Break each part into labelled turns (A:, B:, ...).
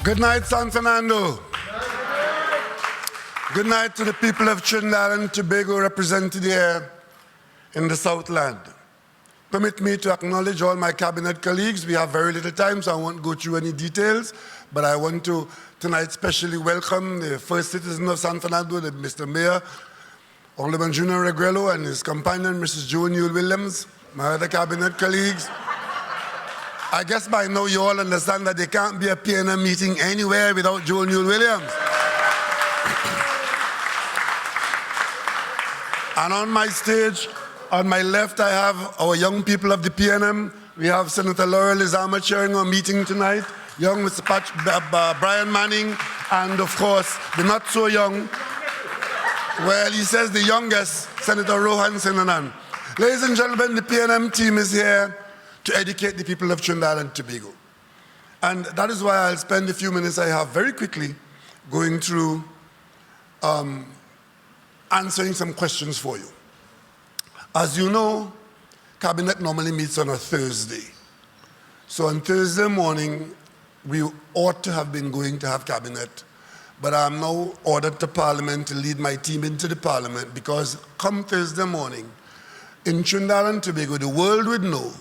A: Good night, SanFernando. Good night to the people of Trinidad and Tobago represented here in the Southland. Permit me to acknowledge all my cabinet colleagues. We have very little time, so I won't go through any details, but I want to tonight specially welcome the first citizen of SanFernando, Mr. Mayor, Alderman Junior Regrello, and his companion, Mrs. Joan Yule Williams, my other cabinet colleagues. I guess by now you all understand that there can't be a PNM meeting anywhere without Joan Yule Williams. And on my stage, on my left, I have our young people of the PNM. We have Senator Laurel Izama chairing our meeting tonight, young Mr. Brian Manning, and of course, the not so young, well, he says the youngest, Senator Rohan Sinanan. Ladies and gentlemen, the PNM team is here to educate the people of Trinidad and Tobago. And that is why I'll spend a few minutes I have very quickly going through answering some questions for you. As you know, Cabinet normally meets on a Thursday. So on Thursday morning, we ought to have been going to have Cabinet, but I'm now ordered to Parliament to lead my team into the Parliament because come Thursday morning, in Trinidad and Tobago, the world would know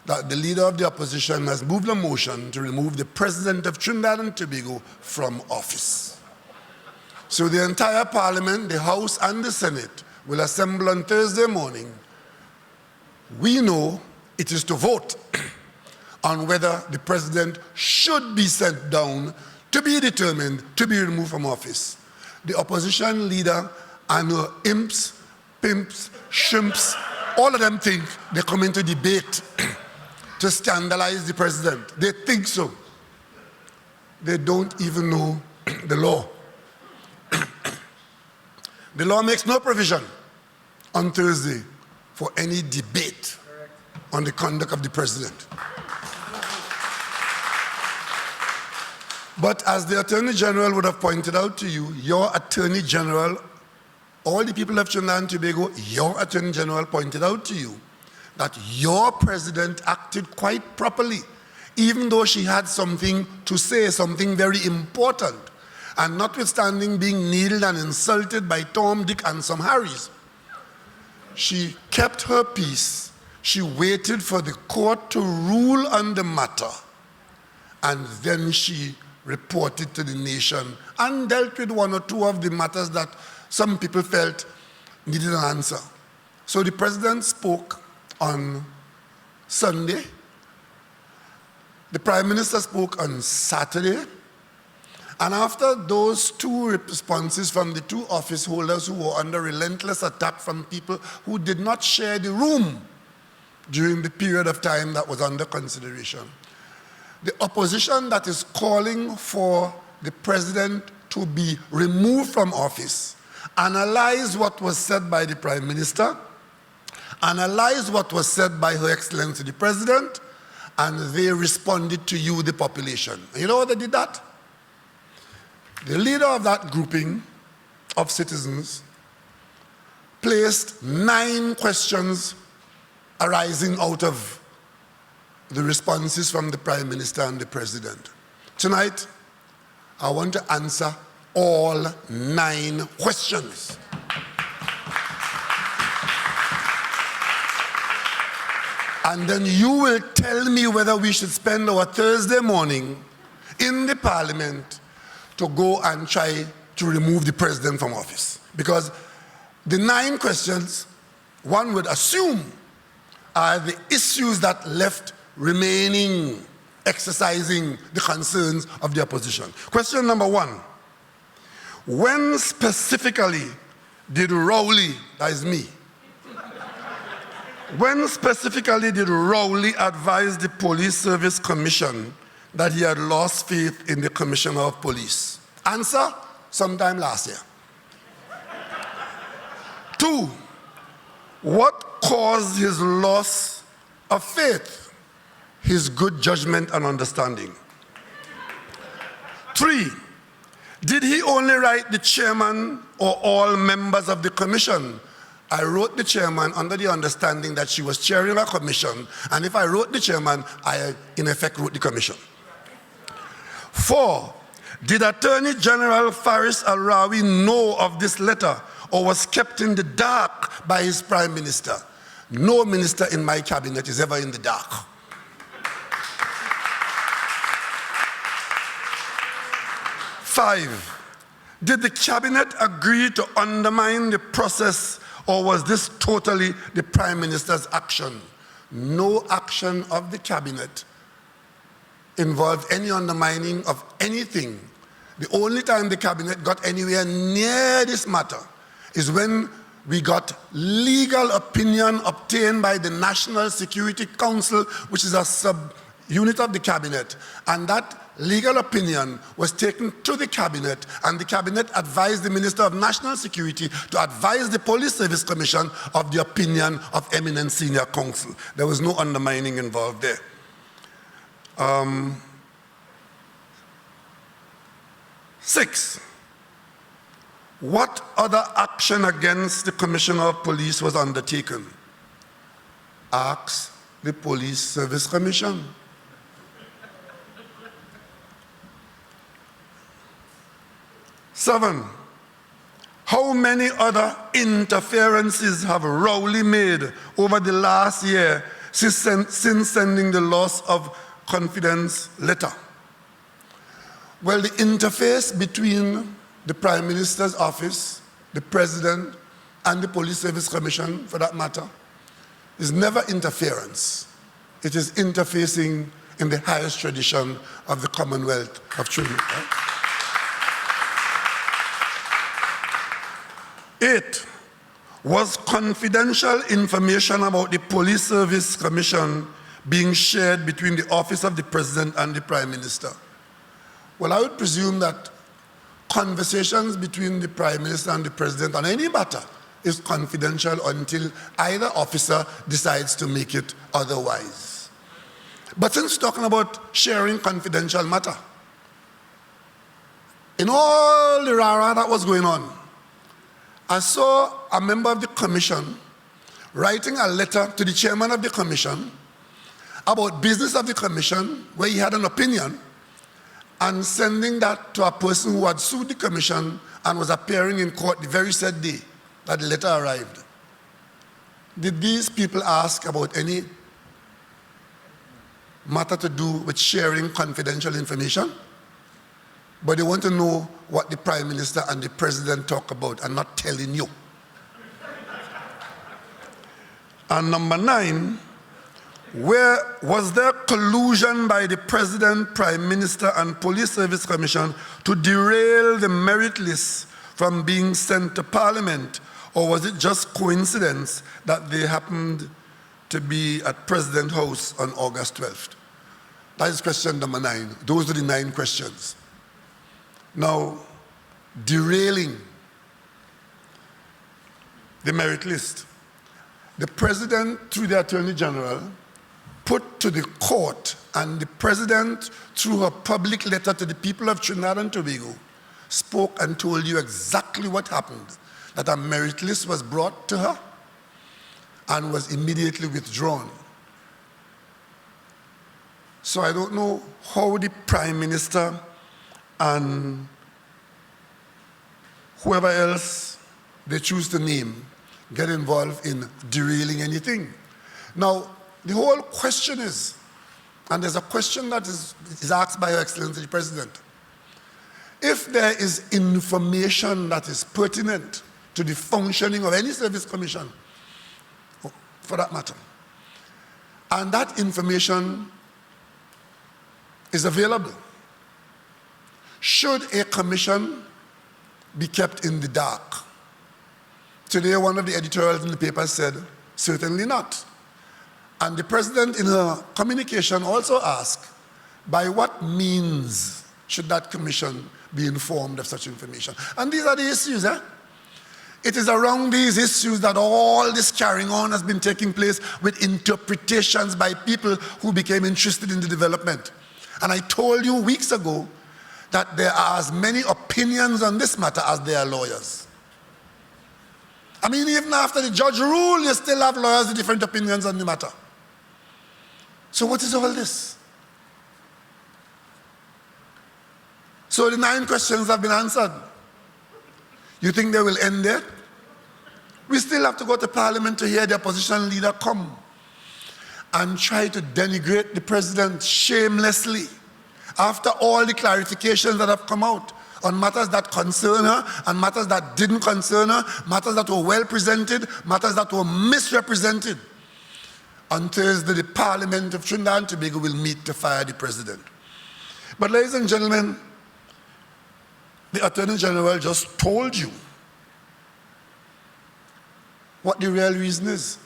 A: that the leader of the opposition has moved a motion to remove the president of Trinidad and Tobago from office. So the entire Parliament, the House and the Senate, will assemble on Thursday morning. We know it is to vote on whether the president should be sent down to be determined to be removed from office. The opposition leader and her imps, pimps, shrimps, all of them think they come into debate to scandalize the president. They think so. They don't even know the law. The law makes no provision on Thursday for any debate on the conduct of the president. But as the Attorney General would have pointed out to you, your Attorney General, all the people of Trinidad and Tobago, your Attorney General pointed out to you that your president acted quite properly, even though she had something to say, something very important. And notwithstanding being needled and insulted by Tom, Dick, and some Harrys, she kept her peace. She waited for the court to rule on the matter, and then she reported to the nation and dealt with one or two of the matters that some people felt needed an answer. So the president spoke on Sunday. The Prime Minister spoke on Saturday. And after those two responses from the two office holders who were under relentless attack from people who did not share the room during the period of time that was under consideration, the opposition that is calling for the president to be removed from office analyzed what was said by the Prime Minister, analyzed what was said by Her Excellency the President, and they responded to you, the population. And you know what they did that? The leader of that grouping of citizens placed 9 questions arising out of the responses from the Prime Minister and the President. Tonight, I want to answer all 9 questions. And then you will tell me whether we should spend our Thursday morning in the Parliament to go and try to remove the president from office. Because the 9 questions, one would assume, are the issues that left remaining, exercising the concerns of the opposition. Question number 1. When specifically did Rowley, that is me, when specifically did Rowley advise the Police Service Commission that he had lost faith in the Commissioner of Police? Answer, sometime last year. 2, what caused his loss of faith? His good judgment and understanding. 3, did he only write the chairman or all members of the commission? I wrote the chairman under the understanding that she was chairing a commission, and if I wrote the chairman, I in effect wrote the commission. 4, Did Attorney General Faris Al-Rawi know of this letter or was kept in the dark by his Prime Minister? No minister in my cabinet is ever in the dark. 5, did the cabinet agree to undermine the process, or was this totally the Prime Minister's action? No action of the cabinet involved any undermining of anything. The only time the cabinet got anywhere near this matter is when we got legal opinion obtained by the National Security Council, which is a sub-unit of the cabinet, and that legal opinion was taken to the cabinet, and the cabinet advised the Minister of National Security to advise the Police Service Commission of the opinion of eminent senior counsel. There was no undermining involved there. 6, what other action against the Commissioner of Police was undertaken? Ask the Police Service Commission. 7, how many other interferences have Rowley made over the last year since sending the loss of confidence letter? Well, the interface between the Prime Minister's office, the President, and the Police Service Commission, for that matter, is never interference. It is interfacing in the highest tradition of the Commonwealth of Trinidad. 8, was confidential information about the Police Service Commission being shared between the Office of the President and the Prime Minister? Well, I would presume that conversations between the Prime Minister and the President on any matter is confidential until either officer decides to make it otherwise. But since talking about sharing confidential matter, in all the rah-rah that was going on, I saw a member of the commission writing a letter to the chairman of the commission about business of the commission where he had an opinion, and sending that to a person who had sued the commission and was appearing in court the very said day that the letter arrived. Did these people ask about any matter to do with sharing confidential information? But they want to know what the Prime Minister and the President talk about and not telling you. And number 9, where was there collusion by the President, Prime Minister, and Police Service Commission to derail the merit list from being sent to Parliament, or was it just coincidence that they happened to be at President House on August 12th? That is question number 9. Those are the 9 questions. Now, derailing the merit list. The President, through the Attorney General, put to the court, and the President, through her public letter to the people of Trinidad and Tobago, spoke and told you exactly what happened, that a merit list was brought to her and was immediately withdrawn. So I don't know how the Prime Minister and whoever else they choose to name get involved in derailing anything. Now, the whole question is, and there's a question that is asked by Her Excellency the President, if there is information that is pertinent to the functioning of any service commission, for that matter, and that information is available, should a commission be kept in the dark? Today, one of the editorials in the paper said, certainly not. And the President, in her communication, also asked, by what means should that commission be informed of such information? And these are the issues. It is around these issues that all this carrying on has been taking place, with interpretations by people who became interested in the development. And I told you weeks ago that there are as many opinions on this matter as there are lawyers. I mean, even after the judge ruled, you still have lawyers with different opinions on the matter. So what is all this? So the 9 questions have been answered. You think they will end there? We still have to go to Parliament to hear the opposition leader come and try to denigrate the president shamelessly after all the clarifications that have come out on matters that concern her and matters that didn't concern her, matters that were well presented, matters that were misrepresented. On Thursday, the Parliament of Trinidad and Tobago will meet to fire the president. But ladies and gentlemen, the Attorney General just told you what the real reason is.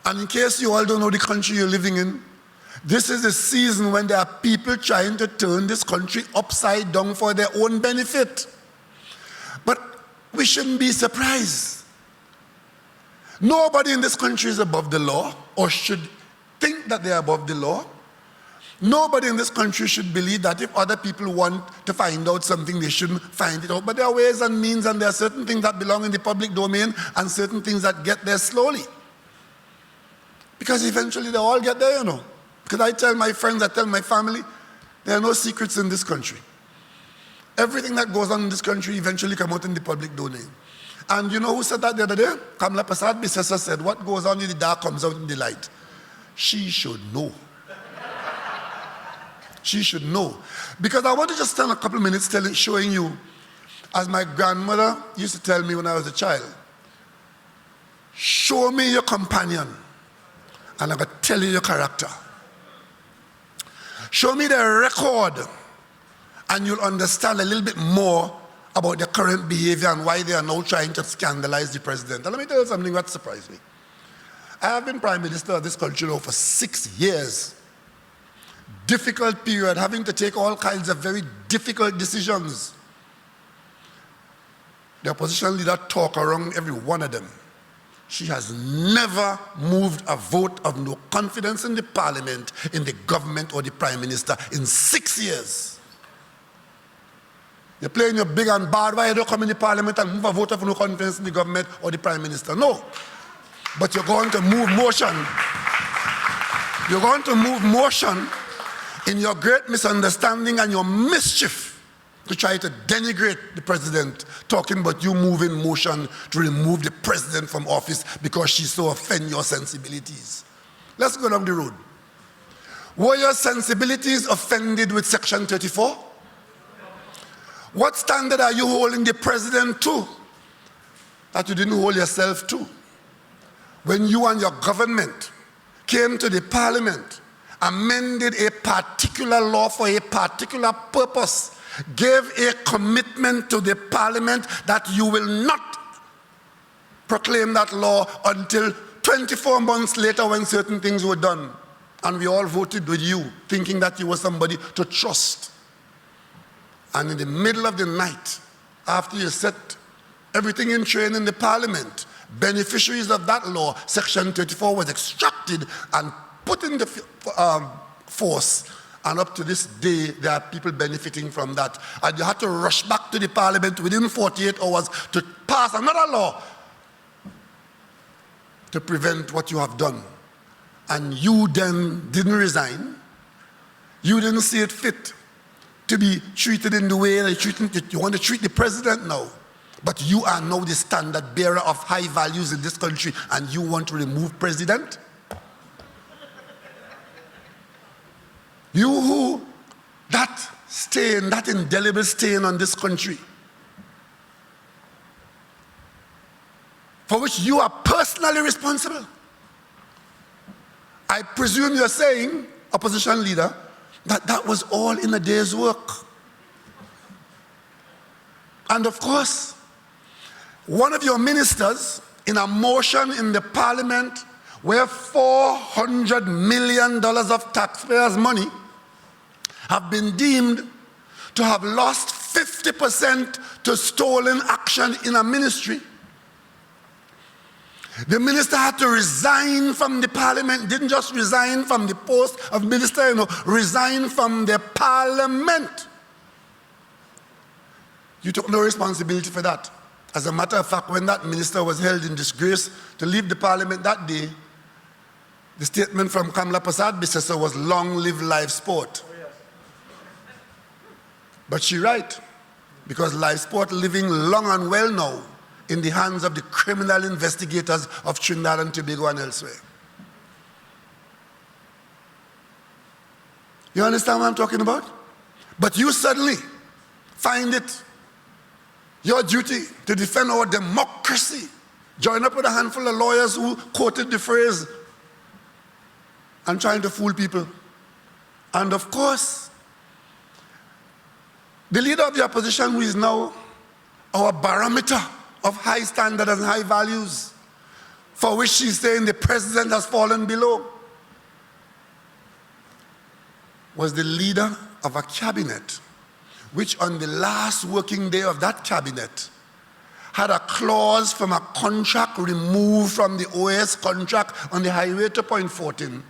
A: And in case you all don't know the country you're living in, this is a season when there are people trying to turn this country upside down for their own benefit. But we shouldn't be surprised. Nobody in this country is above the law or should think that they are above the law. Nobody in this country should believe that if other people want to find out something, they shouldn't find it out. But there are ways and means, and there are certain things that belong in the public domain and certain things that get there slowly. Because eventually they all get there, you know. Because I tell my friends, I tell my family, there are no secrets in this country. Everything that goes on in this country eventually comes out in the public domain. And you know who said that the other day? Kamla Prasad Bisesa said, what goes on in the dark comes out in the light. She should know. She should know. Because I want to just spend a couple of minutes showing you, as my grandmother used to tell me when I was a child, show me your companion, and I'm going to tell you your character. Show me the record, and you'll understand a little bit more about their current behavior and why they are now trying to scandalize the president. And let me tell you something that surprised me. I have been Prime Minister of this country now for 6 years. Difficult period, having to take all kinds of very difficult decisions. The opposition leader talk around every one of them. She has never moved a vote of no confidence in the Parliament, in the government or the Prime Minister in 6 years. You're playing your big and bad, why you don't come in the Parliament and move a vote of no confidence in the government or the Prime Minister? No. But you're going to move motion. You're going to move motion in your great misunderstanding and your mischief to try to denigrate the president, talking about you moving motion to remove the president from office because she so offend your sensibilities. Let's go down the road. Were your sensibilities offended with Section 34? What standard are you holding the president to that you didn't hold yourself to? When you and your government came to the Parliament, amended a particular law for a particular purpose, gave a commitment to the Parliament that you will not proclaim that law until 24 months later when certain things were done. And we all voted with you, thinking that you were somebody to trust. And in the middle of the night, after you set everything in train in the Parliament, beneficiaries of that law, Section 34, was extracted and put in the force, and up to this day, there are people benefiting from that. And you had to rush back to the Parliament within 48 hours to pass another law to prevent what you have done. And you then didn't resign. You didn't see it fit to be treated in the way that you want to treat the president now. But you are now the standard bearer of high values in this country, and you want to remove president? You who, that stain, that indelible stain on this country, for which you are personally responsible. I presume you're saying, opposition leader, that that was all in a day's work. And of course, one of your ministers, in a motion in the Parliament where $400 million of taxpayers' money have been deemed to have lost 50% to stolen action in a ministry. The minister had to resign from the Parliament, didn't just resign from the post of minister, resign from the Parliament. You took no responsibility for that. As a matter of fact, when that minister was held in disgrace to leave the Parliament that day, the statement from Kamla Prasad Bisesa was, long live live sport. But she's right, because life support living long and well now in the hands of the criminal investigators of Trinidad and Tobago and elsewhere. You understand what I'm talking about? But you suddenly find it your duty to defend our democracy. Join up with a handful of lawyers who quoted the phrase and trying to fool people. And of course, the leader of the opposition, who is now our barometer of high standards and high values, for which she's saying the president has fallen below, was the leader of a cabinet which on the last working day of that cabinet had a clause from a contract removed from the OAS contract on the highway to Point 14,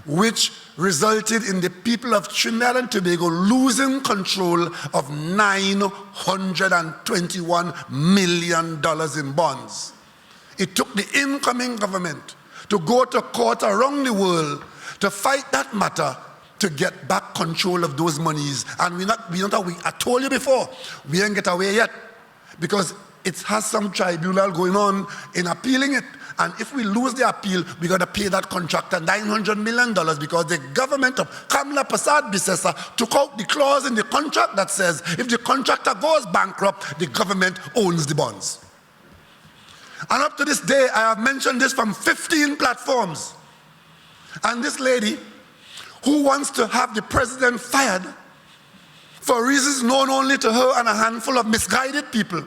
A: which resulted in the people of Trinidad and Tobago losing control of $921 million in bonds. It took the incoming government to go to court around the world to fight that matter to get back control of those monies. And I told you before, we ain't get away yet, because it has some tribunal going on in appealing it. And if we lose the appeal, we got to pay that contractor $900 million, because the government of Kamla Prasad Bisesa took out the clause in the contract that says if the contractor goes bankrupt, the government owns the bonds. And up to this day, I have mentioned this from 15 platforms. And this lady, who wants to have the president fired for reasons known only to her and a handful of misguided people,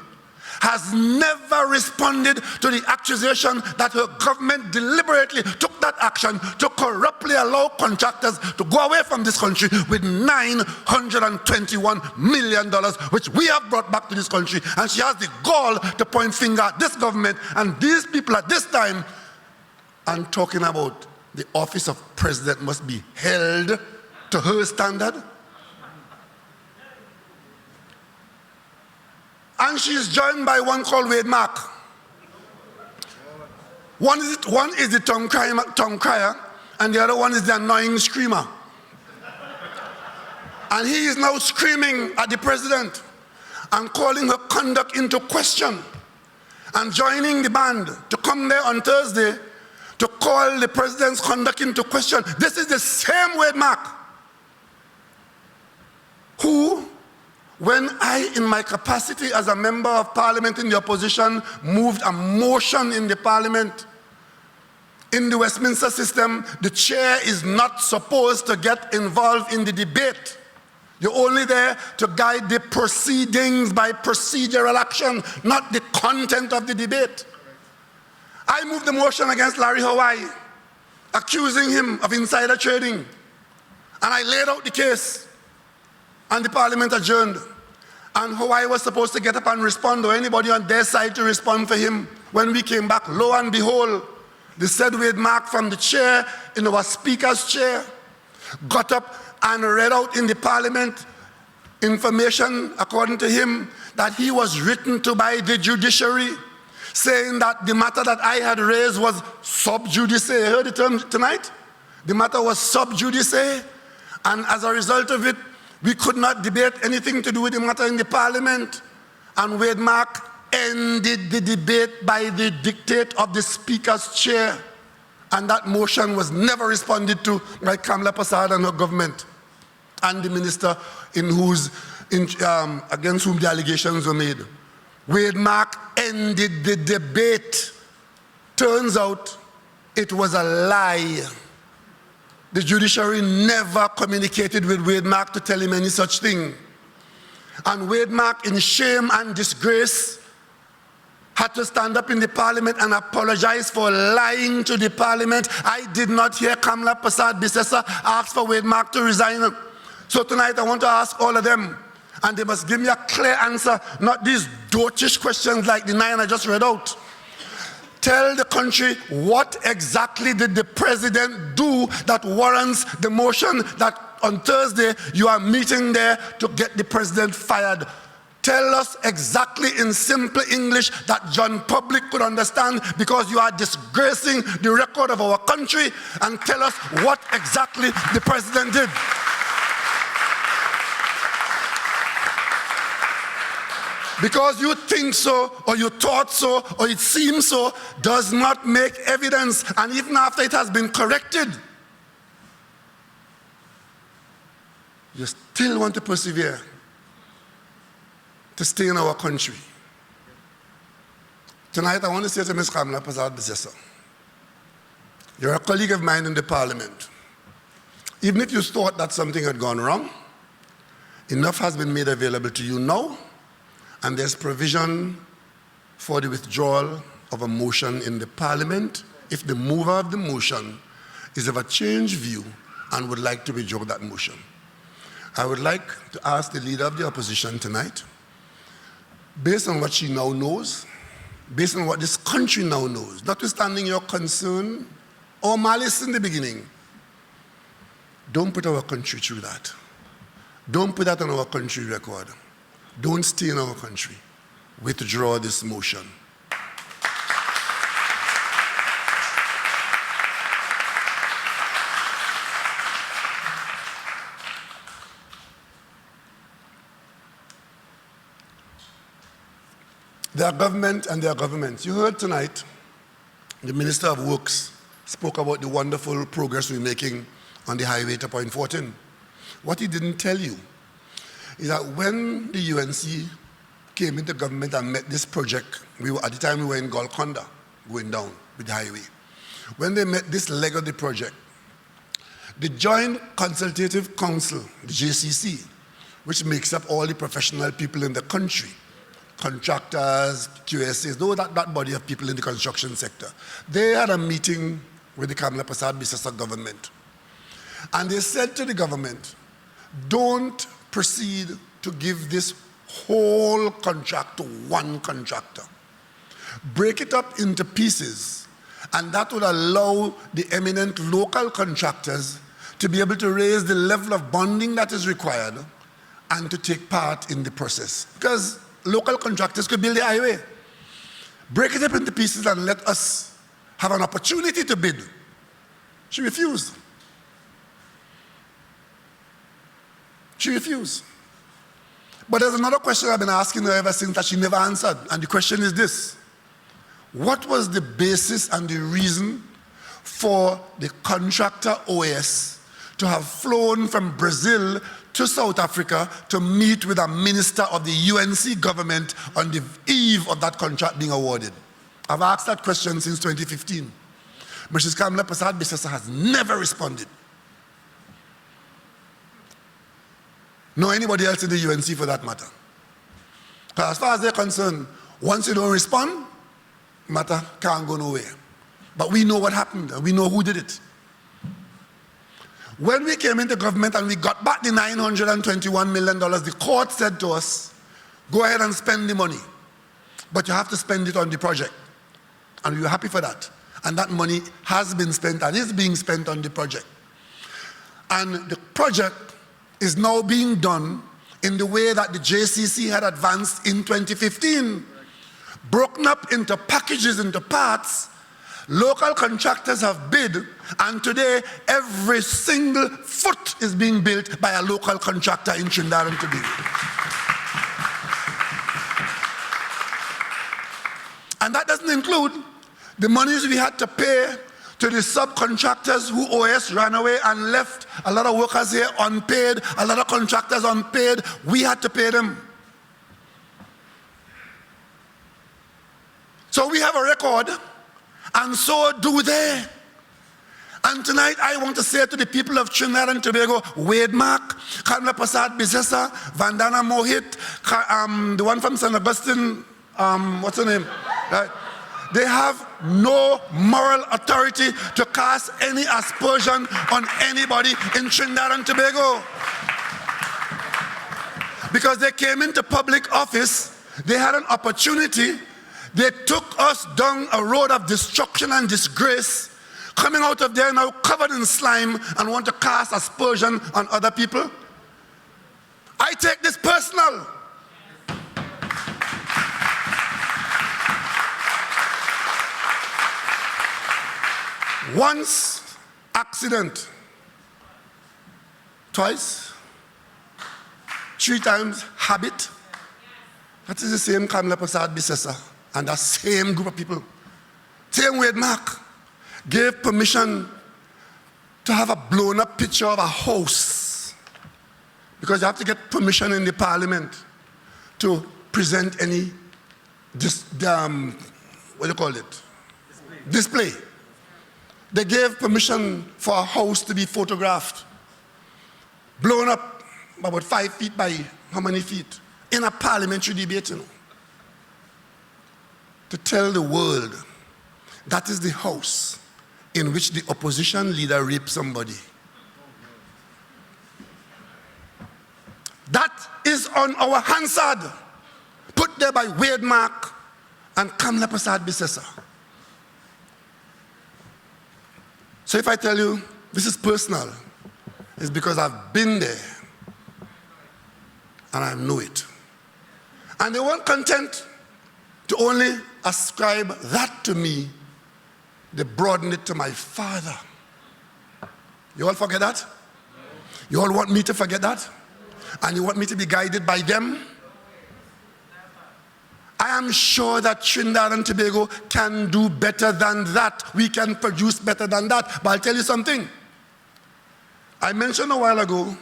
A: has never responded to the accusation that her government deliberately took that action to corruptly allow contractors to go away from this country with $921 million, which we have brought back to this country. And she has the gall to point finger at this government and these people at this time, and talking about the office of president must be held to her standard. And she's joined by one called Wade Mark. One is the tongue crier, and the other one is the annoying screamer. And he is now screaming at the president and calling her conduct into question, and joining the band to come there on Thursday to call the president's conduct into question. This is the same Wade Mark who, when I, in my capacity as a member of parliament in the opposition, moved a motion in the parliament, in the Westminster system, the chair is not supposed to get involved in the debate. You're only there to guide the proceedings by procedural action, not the content of the debate. I moved the motion against Larry Hawaii, accusing him of insider trading. And I laid out the case, and the parliament adjourned. And Hawaii was supposed to get up and respond, or anybody on their side to respond for him. When we came back, lo and behold, the said Wade Mark from the chair, in our speaker's chair, got up and read out in the parliament information, according to him, that he was written to by the judiciary, saying that the matter that I had raised was sub judice. You heard the term tonight? The matter was sub judice, and as a result of it, we could not debate anything to do with the matter in the parliament. And Wade Mark ended the debate by the dictate of the speaker's chair. And that motion was never responded to by Kamla Prasad and her government, and the minister against whom the allegations were made. Wade Mark ended the debate. Turns out it was a lie. The judiciary never communicated with Wade Mark to tell him any such thing. And Wade Mark, in shame and disgrace, had to stand up in the parliament and apologize for lying to the parliament. I did not hear Kamla Prasad Bisesa ask for Wade Mark to resign. So tonight I want to ask all of them, and they must give me a clear answer, not these dotish questions like the 9 I just read out. Tell the country, what exactly did the president do that warrants the motion that on Thursday you are meeting there to get the president fired? Tell us exactly in simple English that John Public could understand, because you are disgracing the record of our country, and tell us what exactly the president did. Because you think so, or you thought so, or it seems so, does not make evidence. And even after it has been corrected, you still want to persevere to stay in our country. Tonight, I want to say to Ms. Kamala Persad-Bissessar, you're a colleague of mine in the parliament. Even if you thought that something had gone wrong, enough has been made available to you now, and there's provision for the withdrawal of a motion in the parliament if the mover of the motion is of a changed view and would like to withdraw that motion. I would like to ask the leader of the opposition tonight, based on what she now knows, based on what this country now knows, notwithstanding your concern or malice in the beginning, don't put our country through that. Don't put that on our country record. Don't stay in our country. Withdraw this motion. Their government and their governments. You heard tonight, the Minister of Works spoke about the wonderful progress we're making on the highway to Point 14. What he didn't tell you is that when the UNC came into government and met this project, at the time we were in Golconda, going down with the highway. When they met this leg of the project, the Joint Consultative Council, the JCC, which makes up all the professional people in the country, contractors, QSAs, that body of people in the construction sector, they had a meeting with the Kamala Persad-Bissessar government. And they said to the government, don't proceed to give this whole contract to one contractor. Break it up into pieces, and that would allow the eminent local contractors to be able to raise the level of bonding that is required and to take part in the process. Because local contractors could build the highway. Break it up into pieces and let us have an opportunity to bid. She refused. She refused. But there's another question I've been asking her ever since that she never answered. And the question is this: what was the basis and the reason for the contractor OAS to have flown from Brazil to South Africa to meet with a minister of the UNC government on the eve of that contract being awarded? I've asked that question since 2015. Mrs. Kamala Persad-Bissessar has never responded. Nor anybody else in the UNC for that matter. Because as far as they're concerned, once you don't respond, matter can't go nowhere. But we know what happened, and we know who did it. When we came into government and we got back the $921 million, the court said to us, go ahead and spend the money, but you have to spend it on the project. And we were happy for that. And that money has been spent and is being spent on the project. And the project is now being done in the way that the JCC had advanced in 2015. Broken up into packages, into parts. Local contractors have bid, and today every single foot is being built by a local contractor in Trinidad and Tobago. And that doesn't include the monies we had to pay to the subcontractors who OS ran away and left a lot of workers here unpaid, a lot of contractors unpaid. We had to pay them. So we have a record, and so do they. And tonight I want to say to the people of Trinidad and Tobago, Wade Mark, Kamala Persad-Bissessar, Vandana Mohit, the one from St. Augustine, what's her name? Right? They have no moral authority to cast any aspersion on anybody in Trinidad and Tobago. Because they came into public office, they had an opportunity, they took us down a road of destruction and disgrace, coming out of there now covered in slime and want to cast aspersion on other people. I take this personal. Once, accident. Twice. 3 times, habit. That is the same Kamla Prasad Bisesa and that same group of people, same Wade Mark, gave permission to have a blown up picture of a house, because you have to get permission in the parliament to present any what do you call it? Display. They gave permission for a house to be photographed, blown up about 5 feet by how many feet, in a parliamentary debate, you know, to tell the world that is the house in which the opposition leader raped somebody. That is on our Hansard, put there by Wade Mark and Kamla Prasad Bisesa. So if I tell you this is personal, it's because I've been there and I know it. And they weren't content to only ascribe that to me, they broadened it to my father. You all forget that? You all want me to forget that? And you want me to be guided by them? I am sure that Trinidad and Tobago can do better than that. We can produce better than that. But I'll tell you something. I mentioned a while ago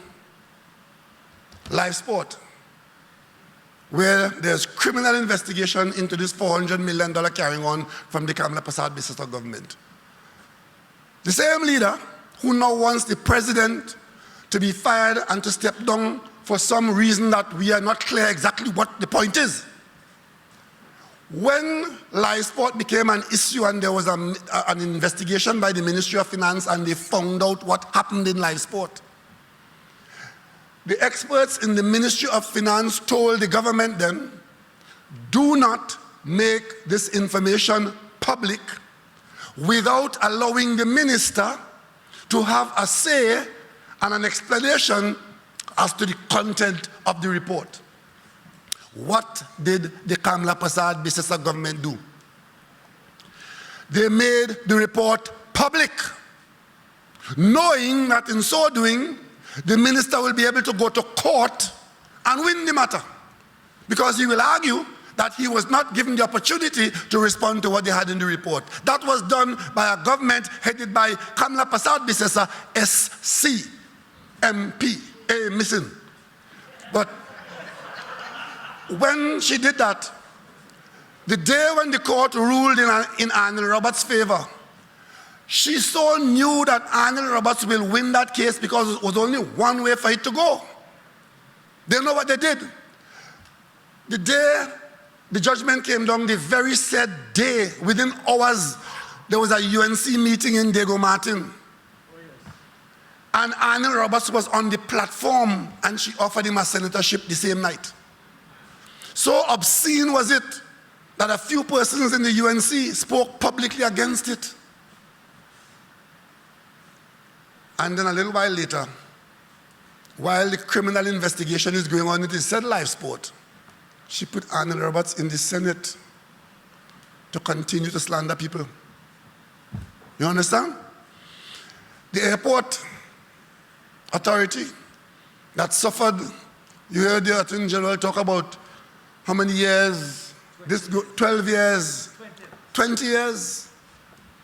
A: live sport, where there's criminal investigation into this $400 million carrying on from the Kamla Prasad Bisesa government. The same leader who now wants the president to be fired and to step down for some reason that we are not clear exactly what the point is. When live sport became an issue and there was an investigation by the Ministry of Finance and they found out what happened in live sport, the experts in the Ministry of Finance told the government then, do not make this information public without allowing the minister to have a say and an explanation as to the content of the report. What did the Kamla Prasad Bisesa government do? They made the report public, knowing that in so doing, the minister will be able to go to court and win the matter, because he will argue that he was not given the opportunity to respond to what they had in the report. That was done by a government headed by Kamla Prasad Bisesa, SC, MP, missing. But when she did that, the day when the court ruled in Arnold Roberts' favor, she so knew that Arnold Roberts will win that case because it was only one way for it to go. They know what they did. The day the judgment came down, the very said day, within hours, there was a UNC meeting in Diego Martin. And Arnold Roberts was on the platform and she offered him a senatorship the same night. So obscene was it that a few persons in the UNC spoke publicly against it. And then a little while later, while the criminal investigation is going on, it is said live sport, she put Arnold Roberts in the Senate to continue to slander people. You understand? The airport authority that suffered, you heard the Attorney General talk about how many years? 12 years, 20 years,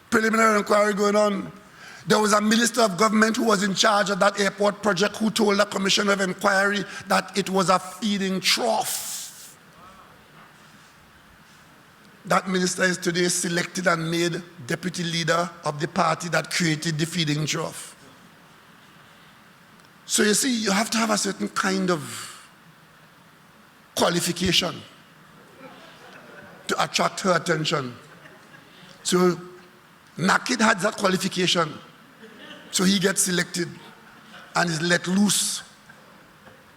A: preliminary inquiry going on. There was a minister of government who was in charge of that airport project who told the commission of inquiry that it was a feeding trough. That minister is today selected and made deputy leader of the party that created the feeding trough. So you see, you have to have a certain kind of qualification to attract her attention. So Nakid had that qualification. So he gets selected and is let loose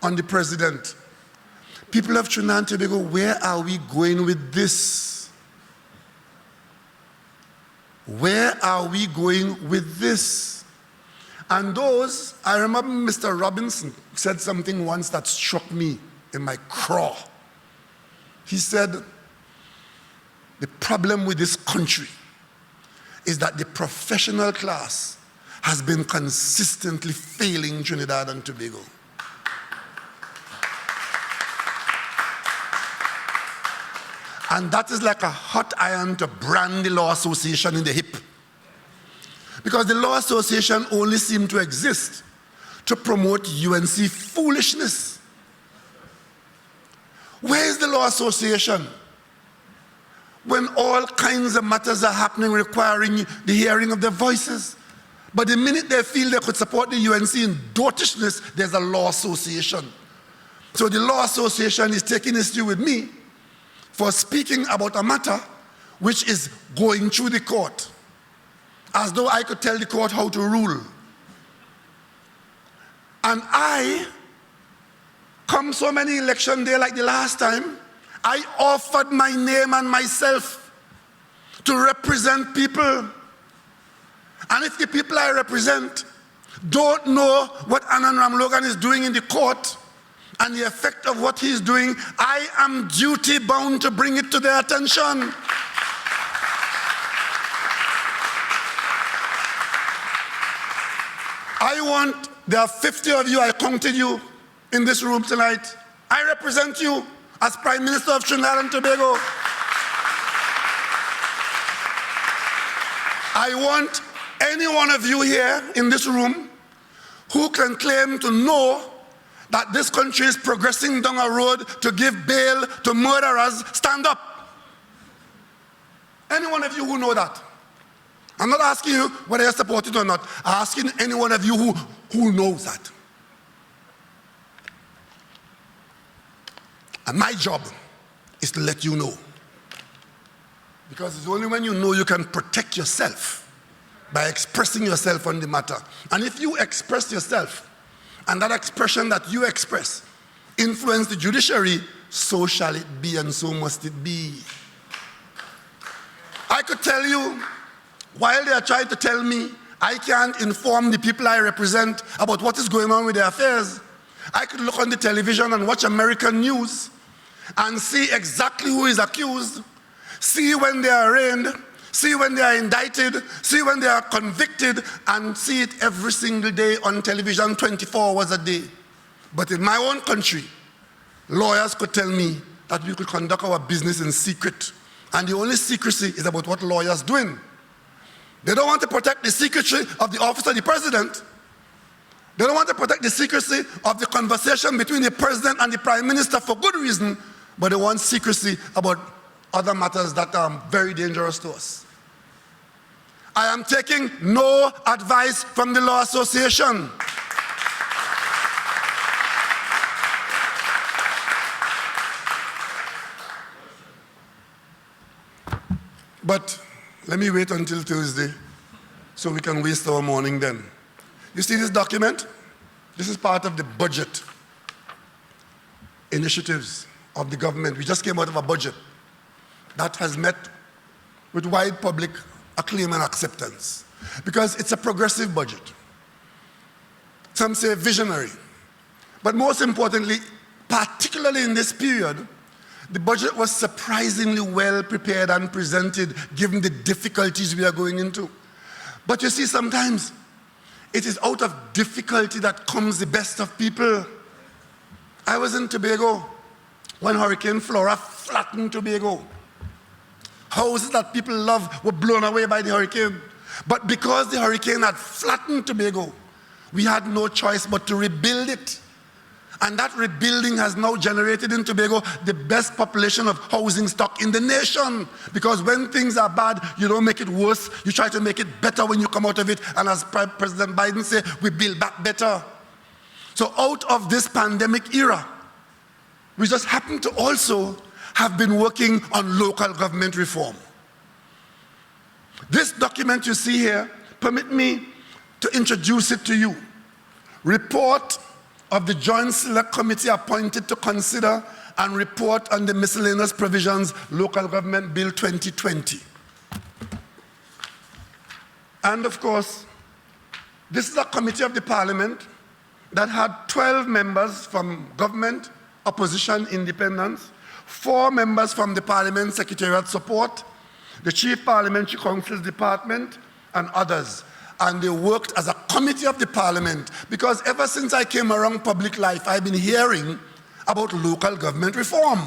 A: on the president. People of Trinidad and Tobago, where are we going with this? Where are we going with this? And those, I remember Mr. Robinson said something once that struck me in my craw. He said, the problem with this country is that the professional class has been consistently failing Trinidad and Tobago. And that is like a hot iron to brand the Law Association in the hip. Because the Law Association only seemed to exist to promote UNC foolishness. Where is the Law Association when all kinds of matters are happening requiring the hearing of their voices? But the minute they feel they could support the UNC in dotishness, there's a Law Association. So the Law Association is taking issue with me for speaking about a matter which is going through the court, as though I could tell the court how to rule. And I, come so many election day like the last time, I offered my name and myself to represent people. And if the people I represent don't know what Anand Ramlogan is doing in the court and the effect of what he's doing, I am duty bound to bring it to their attention. There are 50 of you, I counted you in this room tonight. I represent you as Prime Minister of Trinidad and Tobago. I want any one of you here in this room who can claim to know that this country is progressing down a road to give bail to murderers, stand up. Any one of you who know that. I'm not asking you whether you support it or not. I'm asking any one of you who knows that. And my job is to let you know. Because it's only when you know you can protect yourself by expressing yourself on the matter. And if you express yourself, and that expression that you express influence the judiciary, so shall it be and so must it be. I could tell you, while they are trying to tell me I can't inform the people I represent about what is going on with their affairs, I could look on the television and watch American news and see exactly who is accused, see when they are arraigned, see when they are indicted, see when they are convicted, and see it every single day on television, 24 hours a day. But in my own country, lawyers could tell me that we could conduct our business in secret. And the only secrecy is about what lawyers are doing. They don't want to protect the secrecy of the office of the president. They don't want to protect the secrecy of the conversation between the president and the prime minister for good reason, but they want secrecy about other matters that are very dangerous to us. I am taking no advice from the Law Association. But let me wait until Tuesday so we can waste our morning then. You see this document? This is part of the budget initiatives of the government. We just came out of a budget that has met with wide public acclaim and acceptance because it's a progressive budget. Some say visionary. But most importantly, particularly in this period, the budget was surprisingly well prepared and presented given the difficulties we are going into. But you see, sometimes it is out of difficulty that comes the best of people. I was in Tobago when Hurricane Flora flattened Tobago. Houses that people love were blown away by the hurricane. But because the hurricane had flattened Tobago, we had no choice but to rebuild it. And that rebuilding has now generated in Tobago the best population of housing stock in the nation. Because when things are bad, you don't make it worse. You try to make it better when you come out of it. And as President Biden said, we build back better. So out of this pandemic era, we just happen to also have been working on local government reform. This document you see here, permit me to introduce it to you. Report of the Joint Select Committee appointed to consider and report on the miscellaneous provisions Local Government Bill 2020. And of course, this is a committee of the Parliament that had 12 members from government, opposition, independents, 4 members from the Parliament Secretariat Support, the Chief Parliamentary Council's Department, and others. And they worked as a committee of the Parliament because ever since I came around public life, I've been hearing about local government reform.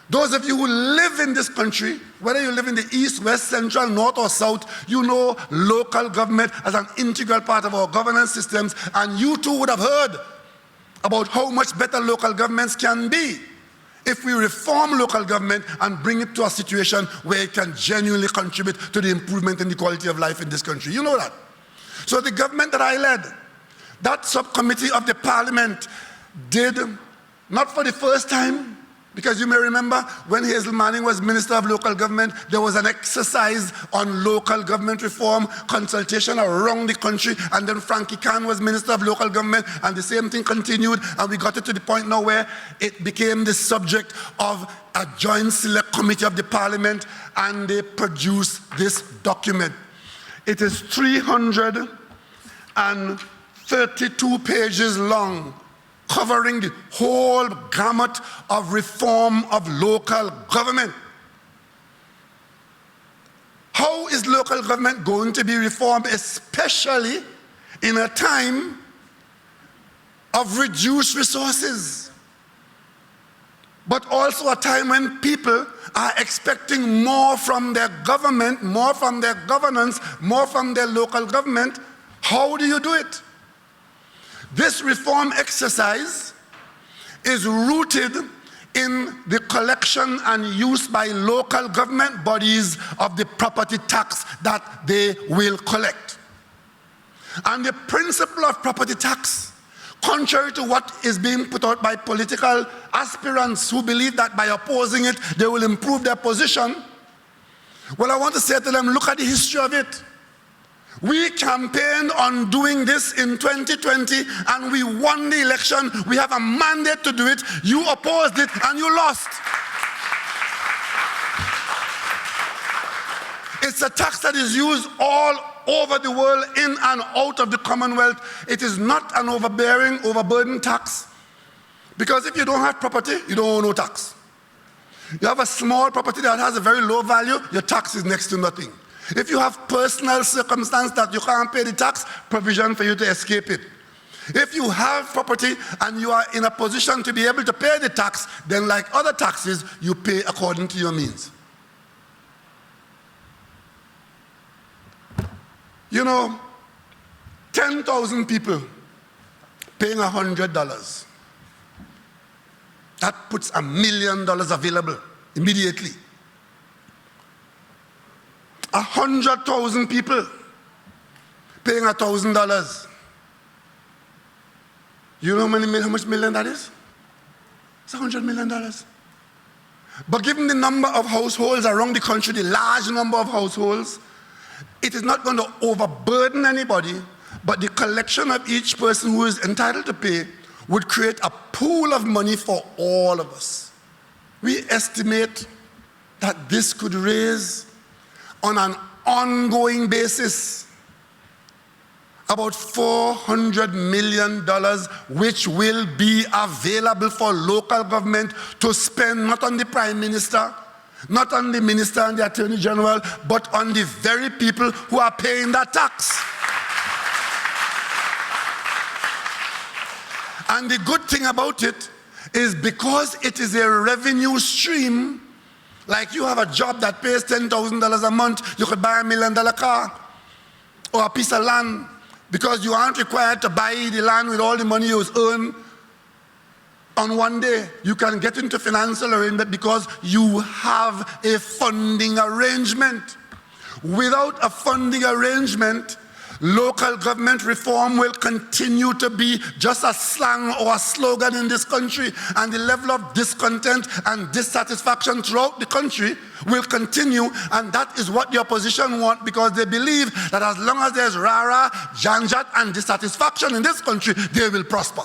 A: Those of you who live in this country, whether you live in the east, west, central, north, or south, you know local government as an integral part of our governance systems, and you too would have heard about how much better local governments can be if we reform local government and bring it to a situation where it can genuinely contribute to the improvement in the quality of life in this country. You know that. So the government that I led, that subcommittee of the parliament did, not for the first time, because you may remember when Hazel Manning was Minister of Local Government, there was an exercise on local government reform, consultation around the country, and then Frankie Khan was Minister of Local Government, and the same thing continued, and we got it to the point now where it became the subject of a joint select committee of the parliament, and they produced this document. It is 332 pages long, covering the whole gamut of reform of local government. How is local government going to be reformed, especially in a time of reduced resources, but also a time when people are expecting more from their government, more from their governance, more from their local government? How do you do it? This reform exercise is rooted in the collection and use by local government bodies of the property tax that they will collect. And the principle of property tax, contrary to what is being put out by political aspirants who believe that by opposing it, they will improve their position, well, I want to say to them, look at the history of it. We campaigned on doing this in 2020 and we won the election. We have a mandate to do it. You opposed it and you lost. It's a tax that is used all over the world, in and out of the Commonwealth. It is not an overbearing, overburdened tax. Because if you don't have property, you don't owe no tax. You have a small property that has a very low value, your tax is next to nothing. If you have personal circumstance that you can't pay the tax, provision for you to escape it. If you have property and you are in a position to be able to pay the tax, then like other taxes, you pay according to your means. You know, 10,000 people paying $100. That puts $1 million available immediately. 100,000 people paying $1,000. You know how much million that is? It's $100 million. But given the number of households around the country, the large number of households, it is not going to overburden anybody, but the collection of each person who is entitled to pay would create a pool of money for all of us. We estimate that this could raise, on an ongoing basis, about $400 million, which will be available for local government to spend not on the Prime Minister, not on the Minister and the Attorney General, but on the very people who are paying that tax. And the good thing about it is because it is a revenue stream. Like you have a job that pays $10,000 a month, you could buy $1 million car or a piece of land, because you aren't required to buy the land with all the money you earn on one day. You can get into financial arrangement because you have a funding arrangement. Without a funding arrangement, local government reform will continue to be just a slang or a slogan in this country, and the level of discontent and dissatisfaction throughout the country will continue, and that is what the opposition want, because they believe that as long as there's rara, janjat, and dissatisfaction in this country, they will prosper.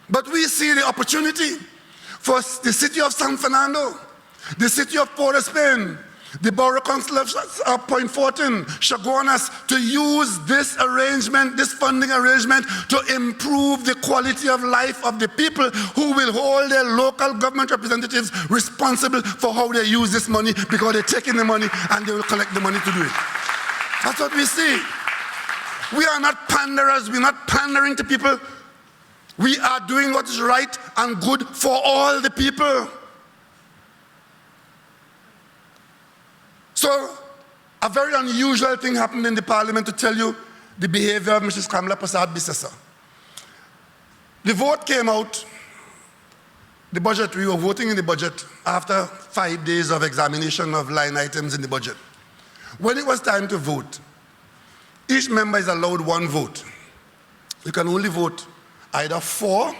A: But we see the opportunity for the city of SanFernando, the city of Port of Spain, the Borough Council of Point Fortin, Chaguanas, to use this arrangement, this funding arrangement, to improve the quality of life of the people who will hold their local government representatives responsible for how they use this money, because they're taking the money and they will collect the money to do it. That's what we see. We are not panderers. We're not pandering to people We are doing what is right and good for all the people. So, a very unusual thing happened in the parliament to tell you the behavior of Mrs. Kamla Prasad-Bissessar. The vote came out, the budget, we were voting in the budget after 5 days of examination of line items in the budget. When it was time to vote, each member is allowed one vote. You can only vote either for,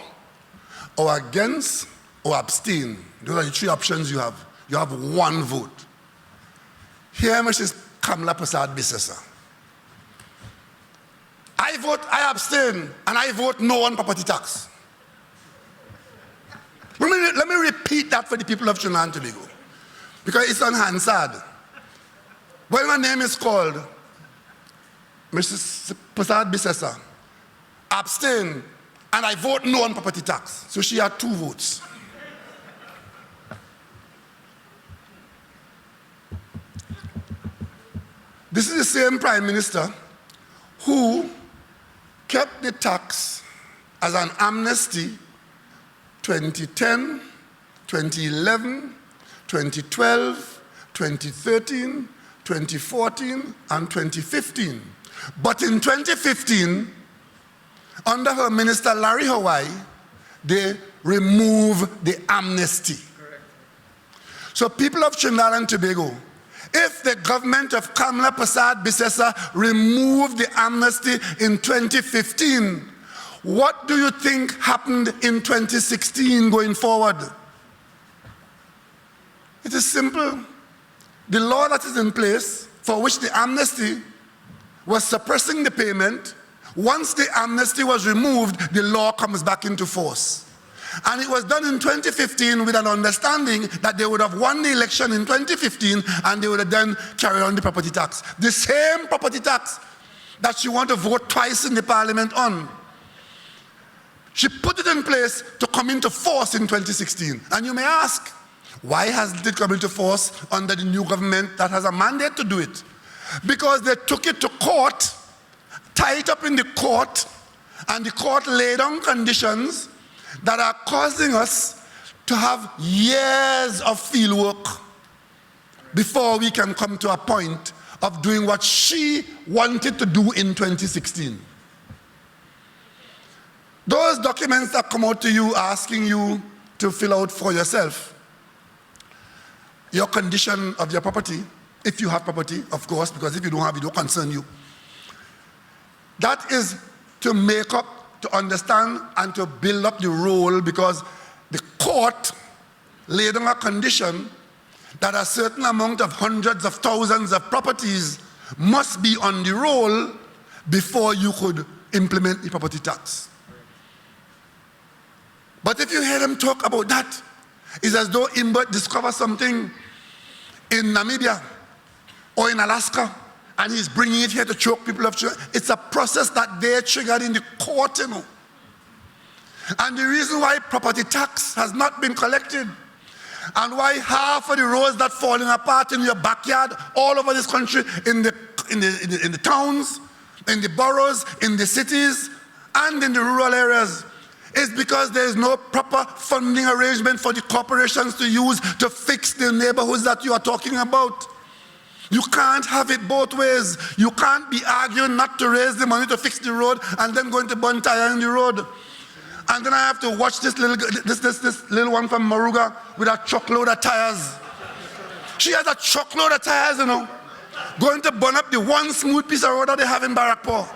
A: or against, or abstain. Those are the three options you have. You have one vote. Here, Mrs. Kamla Prasad-Bissessar. I vote, I abstain, and I vote no on property tax. Let me repeat that for the people of Trinidad and Tobago, because it's on Hansard. When my name is called, Mrs. Prasad-Bissessar, abstain, and I vote no on property tax. So she had 2 votes. This is the same Prime Minister who kept the tax as an amnesty 2010, 2011, 2012, 2013, 2014, and 2015. But in 2015, under her minister Larry Hawaii, they removed the amnesty. Correct. So people of Trinidad and Tobago, if the government of Kamla Prasad-Bissessar removed the amnesty in 2015, what do you think happened in 2016 going forward? It is simple. The law that is in place, for which the amnesty was suppressing the payment, once the amnesty was removed, the law comes back into force. And it was done in 2015 with an understanding that they would have won the election in 2015 and they would have then carried on the property tax. The same property tax that she wanted to vote twice in the parliament on. She put it in place to come into force in 2016. And you may ask, why hasn't it come into force under the new government that has a mandate to do it? Because they took it to court, tied it up in the court, and the court laid down conditions that are causing us to have years of field work before we can come to a point of doing what she wanted to do in 2016. Those documents that come out to you asking you to fill out for yourself, your condition of your property, if you have property, of course, because if you don't have, it don't concern you. That is to make up, to understand, and to build up the role, because the court laid on a condition that a certain amount of hundreds of thousands of properties must be on the roll before you could implement the property tax. But if you hear them talk about that, it's as though Imbert discovers something in Namibia or in Alaska, and he's bringing it here to choke people of Trinidad. It's a process that they triggered in the court, you know. And the reason why property tax has not been collected, and why half of the roads that falling apart in your backyard all over this country, in the towns, in the boroughs, in the cities, and in the rural areas, is because there is no proper funding arrangement for the corporations to use to fix the neighborhoods that you are talking about. You can't have it both ways. You can't be arguing not to raise the money to fix the road and then going to burn tire in the road. And then I have to watch this little one from Maruga with a truckload of tires. She has a truckload of tires, you know, going to burn up the one smooth piece of road that they have in Barrackpore.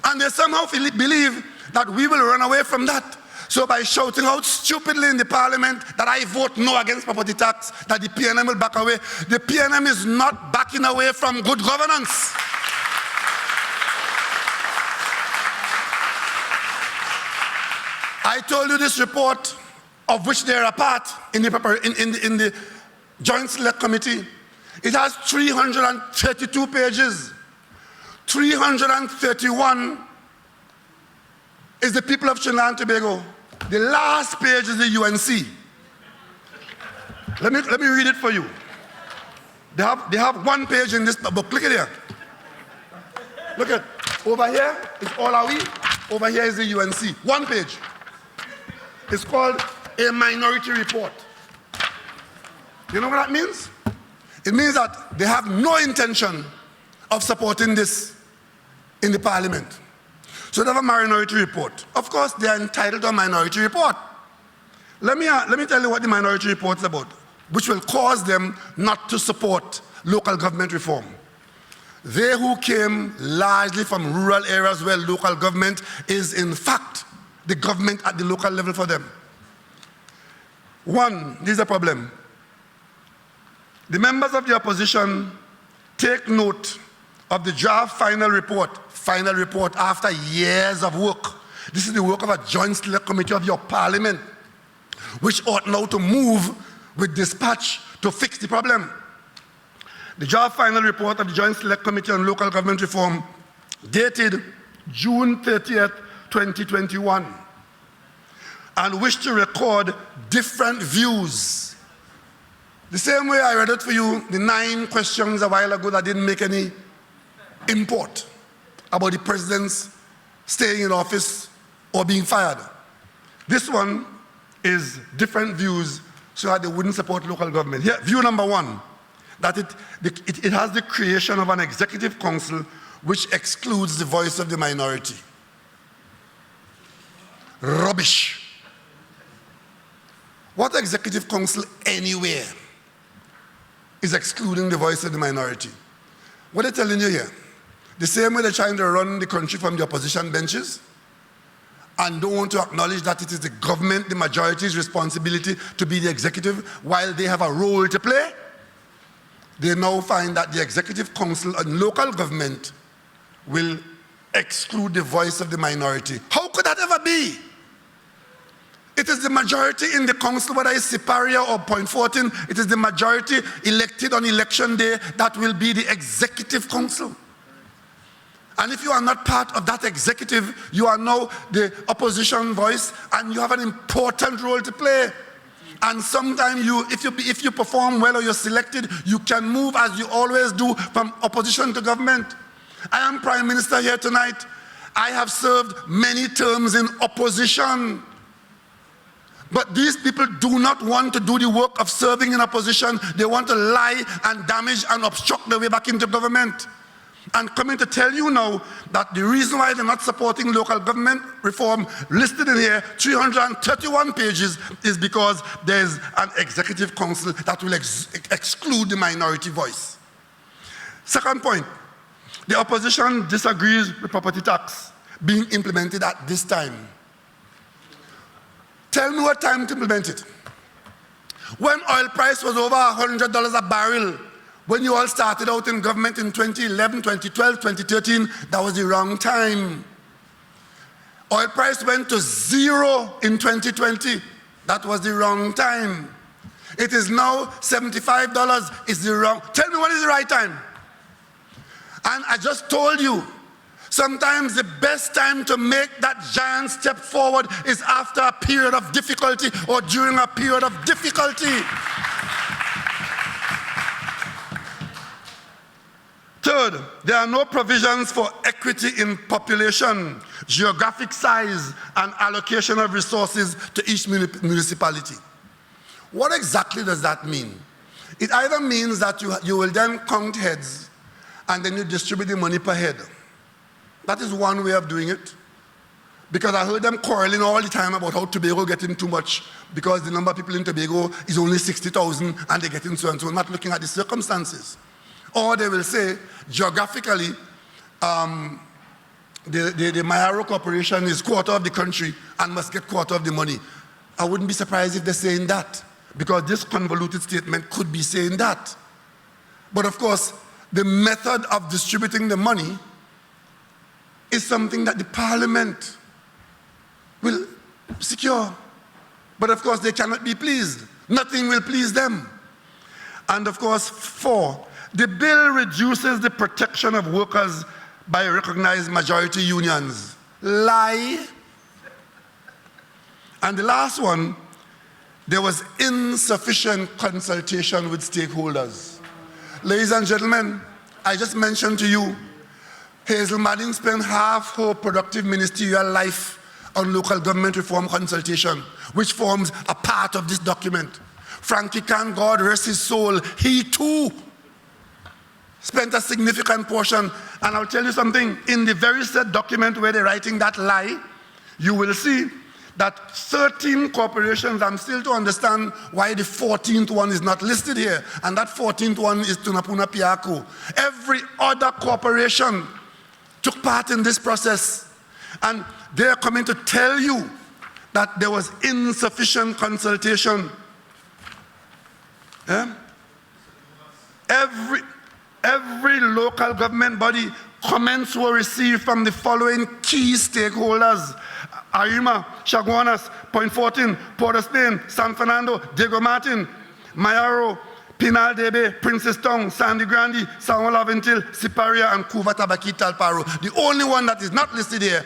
A: And they somehow believe that we will run away from that. So by shouting out stupidly in the parliament that I vote no against property tax, that the PNM will back away, the PNM is not backing away from good governance. I told you this report, of which they are a part in the Joint Select Committee. It has 332 pages. 331 is the people of Trinidad and Tobago. The last page is the UNC. Let me read it for you. They have one page in this book. Look at here. Look at, over here is all are we, over here is the UNC. One page. It's called a minority report. You know what that means? It means that they have no intention of supporting this in the parliament. So they have a minority report. Of course, they are entitled to a minority report. Let me tell you what the minority report is about, which will cause them not to support local government reform. They who came largely from rural areas where local government is in fact the government at the local level for them. One, this is a problem. The members of the opposition take note of the draft final report after years of work. This is the work of a joint select committee of your parliament, which ought now to move with dispatch to fix the problem. The draft final report of the Joint Select Committee on Local Government Reform, dated June 30th, 2021, and wish to record different views. The same way I read it for you, the 9 questions a while ago that didn't make any import about the president's staying in office or being fired. This one is different views so that they wouldn't support local government. Here, view number 1, that it has the creation of an executive council which excludes the voice of the minority. Rubbish. What executive council anywhere is excluding the voice of the minority? What they're telling you here, the same way they're trying to run the country from the opposition benches and don't want to acknowledge that it is the government, the majority's responsibility to be the executive while they have a role to play, they now find that the executive council and local government will exclude the voice of the minority. How could that ever be? It is the majority in the council, whether it's Siparia or Point 14, it is the majority elected on election day that will be the executive council. And if you are not part of that executive, you are now the opposition voice and you have an important role to play. And sometimes if you perform well or you're selected, you can move, as you always do, from opposition to government. I am Prime Minister here tonight. I have served many terms in opposition. But these people do not want to do the work of serving in opposition. They want to lie and damage and obstruct their way back into government. And coming to tell you now that the reason why they're not supporting local government reform listed in here, 331 pages, is because there's an executive council that will exclude the minority voice. Second point, the opposition disagrees with property tax being implemented at this time. Tell me what time to implement it. When oil price was over $100 a barrel, when you all started out in government in 2011, 2012, 2013, that was the wrong time. Oil price went to 0 in 2020. That was the wrong time. It is now $75. Is the wrong. Tell me what is the right time. And I just told you, sometimes the best time to make that giant step forward is after a period of difficulty or during a period of difficulty. Third, there are no provisions for equity in population, geographic size, and allocation of resources to each municipality. What exactly does that mean? It either means that you will then count heads and then you distribute the money per head. That is one way of doing it. Because I heard them quarreling all the time about how Tobago getting too much because the number of people in Tobago is only 60,000 and they're getting so and so, not looking at the circumstances. Or they will say, geographically, the Mayaro Corporation is quarter of the country and must get quarter of the money. I wouldn't be surprised if they're saying that, because this convoluted statement could be saying that. But of course, the method of distributing the money is something that the parliament will secure. But of course, they cannot be pleased. Nothing will please them. And of course, 4, the bill reduces the protection of workers by recognized majority unions. Lie. And the last one, there was insufficient consultation with stakeholders. Ladies and gentlemen, I just mentioned to you, Hazel Manning spent half her productive ministerial life on local government reform consultation, which forms a part of this document. Frankie Khan, God rest his soul, he too spent a significant portion. And I'll tell you something, in the very said document where they're writing that lie, you will see that 13 corporations, I'm still to understand why the 14th one is not listed here, and that 14th one is Tunapuna Piaku. Every other corporation took part in this process, and they're coming to tell you that there was insufficient consultation. Yeah? Every local government body, comments were received from the following key stakeholders: Arima, Chaguanas, Point 14, Port of Spain, SanFernando, Diego Martin, Mayaro, Pinal Debe, Princess Town, Sandy Grande, San Juan Laventil, Siparia, and Cuva Tabaki Talparo. The only one that is not listed here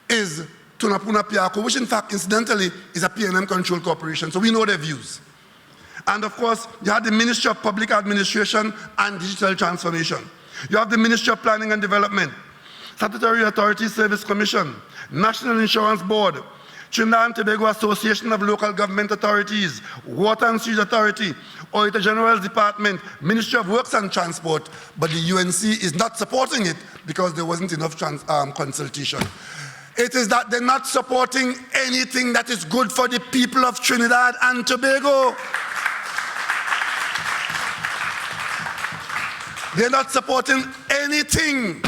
A: is Tunapuna Piaco, which in fact, incidentally, is a PNM controlled corporation, so we know their views. And of course, you have the Ministry of Public Administration and Digital Transformation. You have the Ministry of Planning and Development, Statutory Authority Service Commission, National Insurance Board, Trinidad and Tobago Association of Local Government Authorities, Water and Sewerage Authority, Auditor General's Department, Ministry of Works and Transport, but the UNC is not supporting it because there wasn't enough consultation. It is that they're not supporting anything that is good for the people of Trinidad and Tobago. They're not supporting anything.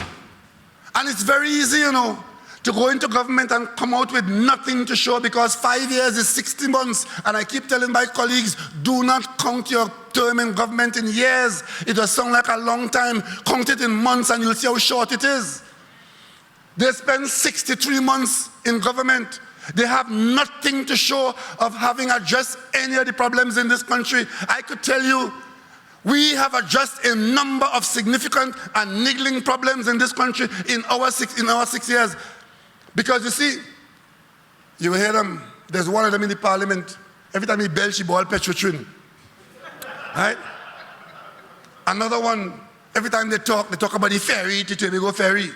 A: And it's very easy, you know, to go into government and come out with nothing to show, because 5 years is 60 months. And I keep telling my colleagues, do not count your term in government in years. It will sound like a long time. Count it in months and you'll see how short it is. They spend 63 months in government. They have nothing to show of having addressed any of the problems in this country. I could tell you, we have addressed a number of significant and niggling problems in this country in our 6 years. Because you see, you will hear them, there's one of them in the parliament, every time he belch, he boil petrotrin. Right? Another one, every time they talk about the ferry, the Tobago ferry.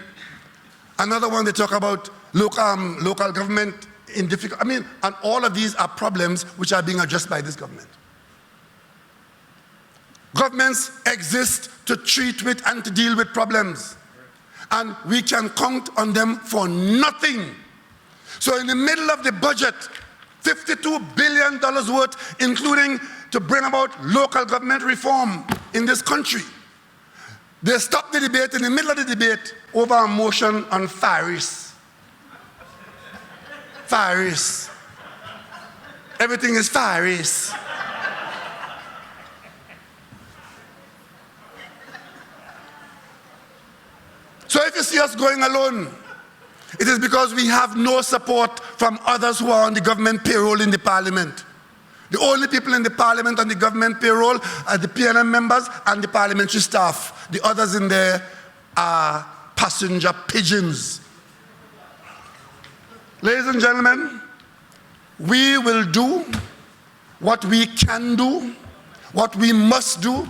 A: Another one, they talk about local government in difficult, and all of these are problems which are being addressed by this government. Governments exist to treat with and to deal with problems. And we can count on them for nothing. So in the middle of the budget, $52 billion worth, including to bring about local government reform in this country. They stopped the debate in the middle of the debate over a motion on Faris. Faris. Everything is Faris. So if you see us going alone, it is because we have no support from others who are on the government payroll in the parliament. The only people in the parliament on the government payroll are the PNM members and the parliamentary staff. The others in there are passenger pigeons. Ladies and gentlemen, we will do what we can do, what we must do,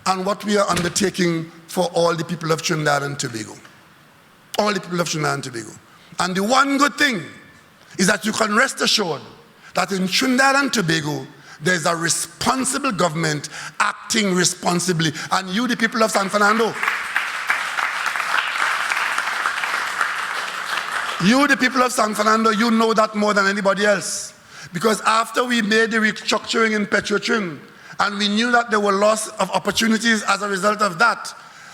A: and what we are undertaking for all the people of Trinidad and Tobago. All the people of Trinidad and Tobago. And the one good thing is that you can rest assured that in Trinidad and Tobago, there's a responsible government acting responsibly. And you, the people of SanFernando, you, the people of SanFernando, you know that more than anybody else. Because after we made the restructuring in Petrotrin, and we knew that there were loss of opportunities as a result of that,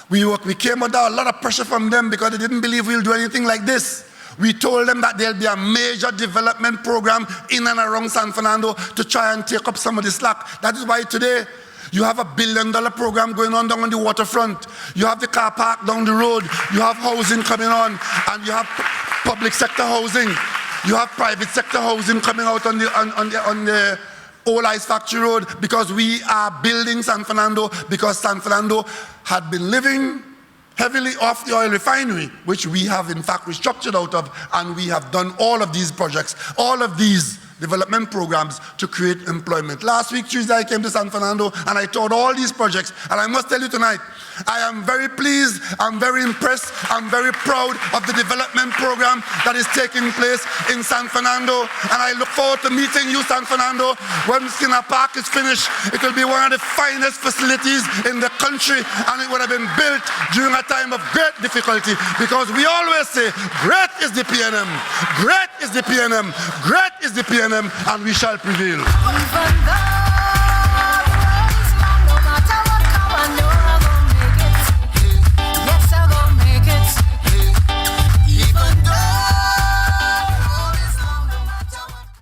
A: we came under a lot of pressure from them because they didn't believe we'll do anything like this. We told them that there'll be a major development program in and around SanFernando to try and take up some of the slack. That is why today you have $1 billion program going on down on the waterfront. You have the car park down the road. You have housing coming on, and you have public sector housing. You have private sector housing coming out on the Old Ice Factory Road, because we are building SanFernando, because SanFernando had been living heavily off the oil refinery, which we have in fact restructured out of, and we have done all of these projects. All of these development programs to create employment. Last week, Tuesday, I came to San Fernando and I toured all these projects. And I must tell you tonight, I am very pleased, I'm very impressed, I'm very proud of the development program that is taking place in San Fernando. And I look forward to meeting you, San Fernando. When Skinner Park is finished, it will be one of the finest facilities in the country, and it would have been built during a time of great difficulty, because we always say, great is the PNM, great is the PNM, great is the PNM, and we shall prevail.